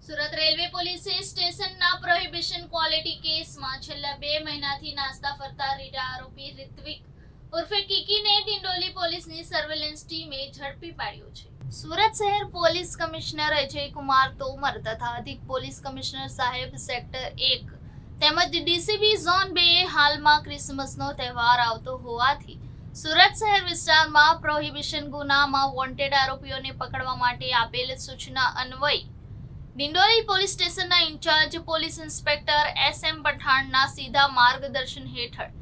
Surat railway પોલીસે સ્ટેશનના prohibition quality કેસમાં છેલ્લા 2 મહિનાથી નાસ્તા ફરતા રીઢા આરોપી રિત્વિક ઉર્ફે કિકીને ડિંડોલી પોલીસની સર્વેલન્સ ટીમે ઝડપી પાડ્યો છે. સુરત શહેર પોલીસ કમિશનર અજય કુમાર તોમર તથા અધિક પોલીસ કમિશનર સાહેબ સેક્ટર 1 તેમજ ડીસીબી ઝોન 2 હાલમાં ક્રિસમસનો તહેવાર આવતો હોવાથી સુરત શહેર વિસ્તારમાં પ્રોહિબિશન ગુનામાં વોન્ટેડ આરોપીઓને પકડવા માટે આપેલ સૂચના અન્વયે ડિંડોલી પોલીસ સ્ટેશનના ઇન્ચાર્જ પોલીસ ઇન્સ્પેક્ટર એસ.એમ. પઠાણના સીધા માર્ગદર્શન હેઠળ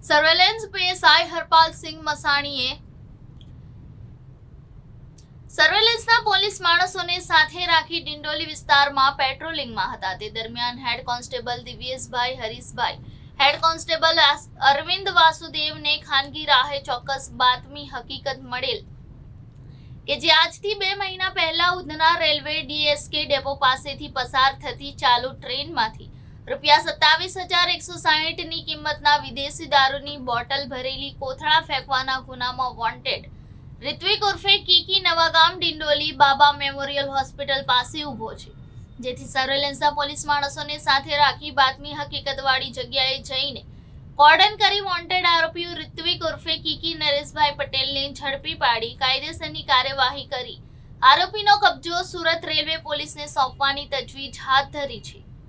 સર્વેલન્સ પીએસઆઈ હરપાલસિંહ મસાણીએ સર્વેલન્સના પોલીસ માણસોને સાથે રાખી ડિંડોલી વિસ્તારમાં પેટ્રોલિંગમાં હતા. તે દરમિયાન head constable દિવ્યેશભાઈ Harishbhai, head constable Arvind વાસુદેવને ખાનગી રાહે ચોક્કસ બાતમી હકીકત મળેલ કે જે આજથી 2 મહિના પહેલા ઉધના રેલવે ડીએસકે ડેપો પાસેથી પસાર થતી ચાલુ ટ્રેનમાંથી ₹27,160 ની કિંમતના વિદેશી દારૂની બોટલ ભરેલી કોથળા ફેંકવાના ગુનામાં વોન્ટેડ રિત્વિક ઉર્ફે કીકી નવાગામ ડિંડોલી બાબા મેમોરિયલ હોસ્પિટલ પાસે ઊભો છે. જેથી સર્વેલન્સના પોલીસ માણસોને સાથે રાખી બાતમી હકીકતવાળી જગ્યાએ જઈને કોર્ડન કરી વોન્ટેડ આરોપી રિત્વિક ઉર્ફે કીકી નરેશભાઈ પટેલને ઝડપી પાડી કાયદેસરની કાર્યવાહી કરી આરોપીનો કબજો સુરત રેલવે પોલીસને સોંપવાની તજવીજ હાથ ધરી છે.